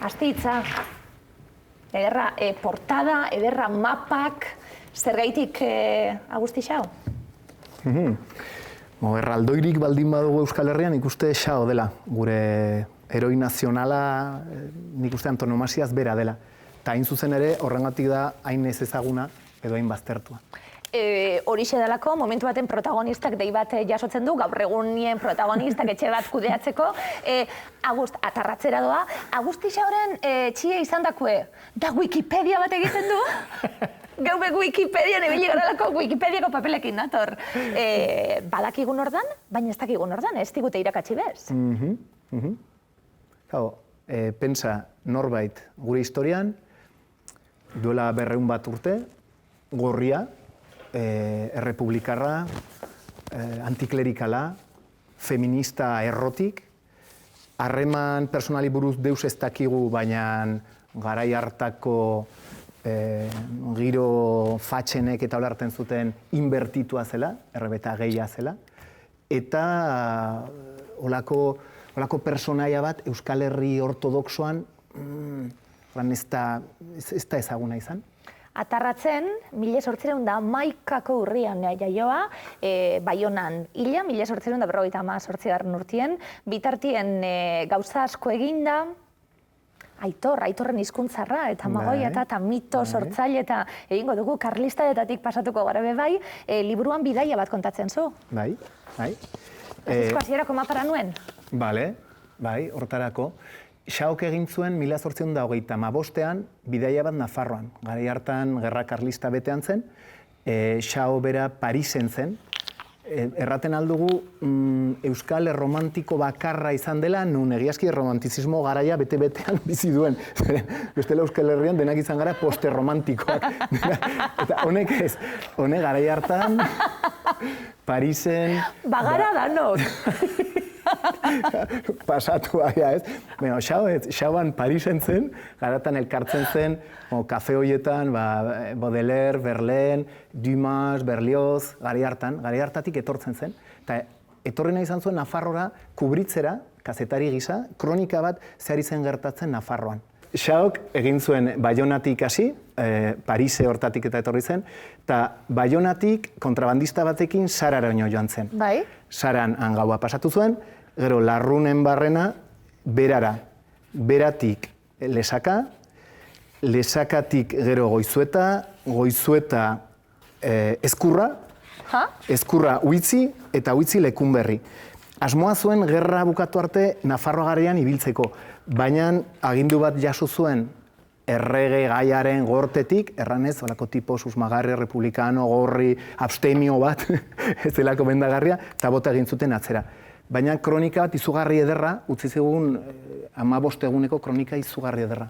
Astitza, ederra portada, ederra mapak, zergaitik Agusti Xao? Erraldoirik baldin badugu Euskal Herrian ikuste Xao dela, gure heroi nazionala, nik uste antonomasiaz bera dela. Eta hain zuzen ere, horrengatik da hain ez ezaguna edo hain baztertua. Horixe delako, momentu baten protagonistak dei bat jasotzen du, gaur egunien protagonistak etxe bat kudeatzeko. Atarratzera doa, Agusti Xaoren txie izan dakue, da Wikipedia bat egiten du? Gaube Wikipedian ebili garalako Wikipediako papelekin dator. Badakigun ordan, baina ez dakigun ordan, ez digute irakatsi bez. Pentsa norbait gure historian, duela 200 bat urte, gorria, errepublikarra, antiklerikala, feminista errotik, harreman personali buruz deus ez dakigu, baina garai hartako giro fatxenek eta olarten zuten inbertitua zela, errebeta gehia zela, eta olako personaia bat Euskal Herri ortodoxoan ez da ezaguna izan. Atarratzen, 1811ko urrian jaioa, Baionan hila, 1858 urtien, bitartien gauza asko eginda, Aitorren hizkuntzarra eta magoia eta mito sortzaile eta egingo dugu karlistadetatik pasatuko gara bai, liburuan bidaia bat kontatzen zu. Bai. Azizko hasierako mapara nuen? Bai, hortarako. Xaok egin zuen 1825ean bidaia bat Nafarroan. Garai hartan gerra karlista betean zen, Xao bera Parisen zen. Erraten aldugu Euskal Erromantiko bakarra izan dela, nun egiazki erromantizismo garaia bete-betean bizi duen. Bestela Euskal Herrian denak izan gara posterromantikoak. Eta honek ez, honek garai hartan Parisen... Bagara danok! Pasatu aia, ez? Xaoan Parisen zen, garatan elkartzen zen, kafe horietan, Baudelaire, Verlaine, Dumas, Berlioz, gari hartatik etortzen zen. Eta etorri nahi izan zuen Nafarrora kubritzera, kazetari gisa, kronika bat zehar izen gertatzen Nafarroan. Xaok egin zuen Baionatik hasi, Parise hortatik eta etorri zen, eta Baionatik kontrabandista batekin Sararaino joan zen. Bai. Saran hangaua pasatu zuen, gero Larrunen barrena berara, beratik Lesaka, Lesakatik gero Goizueta Ezkurra, Ezkurra Uitzi eta Uitzi Lekunberri. Asmoa zuen gerra bukatu arte Nafarroa garaian ibiltzeko, baina agindu bat jaso zuen errege gaiaren gortetik, erranez, olako tipo susmagarri, republikano, gorri, abstemio bat, ez delako bendagarria, eta bota egin zuten atzera. Baina kronika bat izugarri ederra, utzi zigun 15 eguneko kronika izugarri ederra.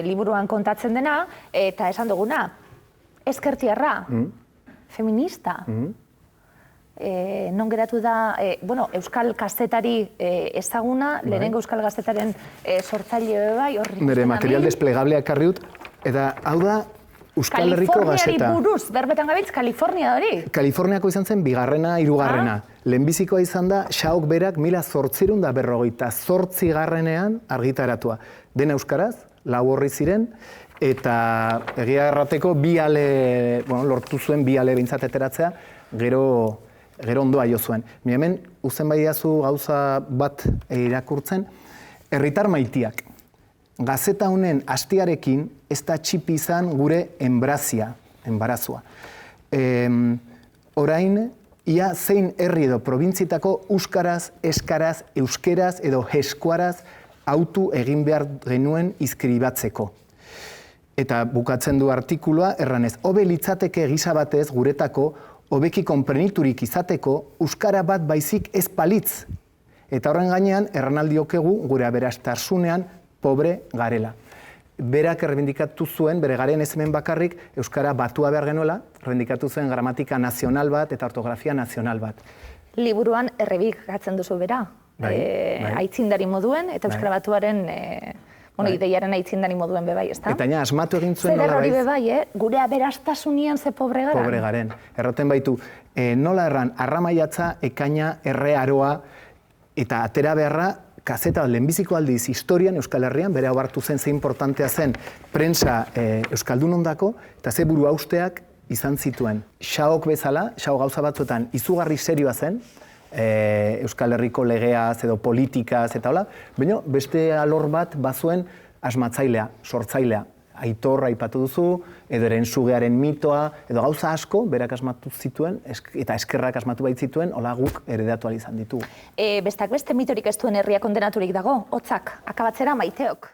Liburuan kontatzen dena, eta esan duguna, ezkertiarra, feminista. Non geratu da, Euskal Kazetari ezaguna, lehenengo Euskal Kazetaren sortzaile bai, horri. Bere material desplegablea ekarri dut, eta hau da Euskal Herriko Gazeta. Kaliforniari buruz, berbetan gabeitz, Kalifornia hori? Kaliforniako izan zen bigarrena, hirugarrena. Lehenbizikoa izan da, Xaok berak 1858ean argitaratua. Dena euskaraz, 4 orri ziren, eta egia errateko lortu zuen bi ale behintzat ateratzea, gero ondoa jo zuen. Hemen, uzen baidazu gauza bat irakurtzen, herritar maitiak. Gazeta honen hastiarekin ez da txipi izan gure enbarazua. Orain, ia zein herri edo probintzitako euskaraz, eskaraz, euskeraz edo eskuaraz autu egin behar genuen izkribatzeko. Eta bukatzen du artikulua, erranez, hobe litzateke gisa batez guretako, hobeki konpreniturik izateko, euskara bat baizik ez palitz. Eta horren gainean, erranaldiokegu gure aberastasunean pobre garela. Berak errebindikatu zuen, bere garen ez hemen bakarrik, euskara batua behar genuela, errebindikatu zuen gramatika nazional bat eta ortografia nazional bat. Liburuan errebikatzen duzu bera, aitzindari moduen eta euskara batuaren ideiaren aitzindari moduen bebai, ez da? Eta asmatu egin zuen nola hori bebai, gure aberastasunian ze pobre garen? Pobre garen. Erraten baitu, nola erran, arramaiatza, ekaina, erre aroa, eta atera beharra kazeta lehenbiziko aldiz historian Euskal Herrian, bere hartu zen ze importantea zen prensa Euskaldun ondako, eta ze buru hausteak izan zituen. Xaok bezala, Xao gauza batzuetan izugarri serioa zen, Euskal Herriko legeaz edo politikaz eta hola, baina beste alor bat bazuen asmatzailea, sortzailea. Aitor aipatu duzu, edo Erensugearen mitoa, edo gauza asko berak asmatu zituen, eta eskerrak asmatu baitzituen, hola guk heredatu ahal izan ditugu. Bestak beste mitorik ez duen herria kondenaturik dago, hotzak, akabatzera maiteok.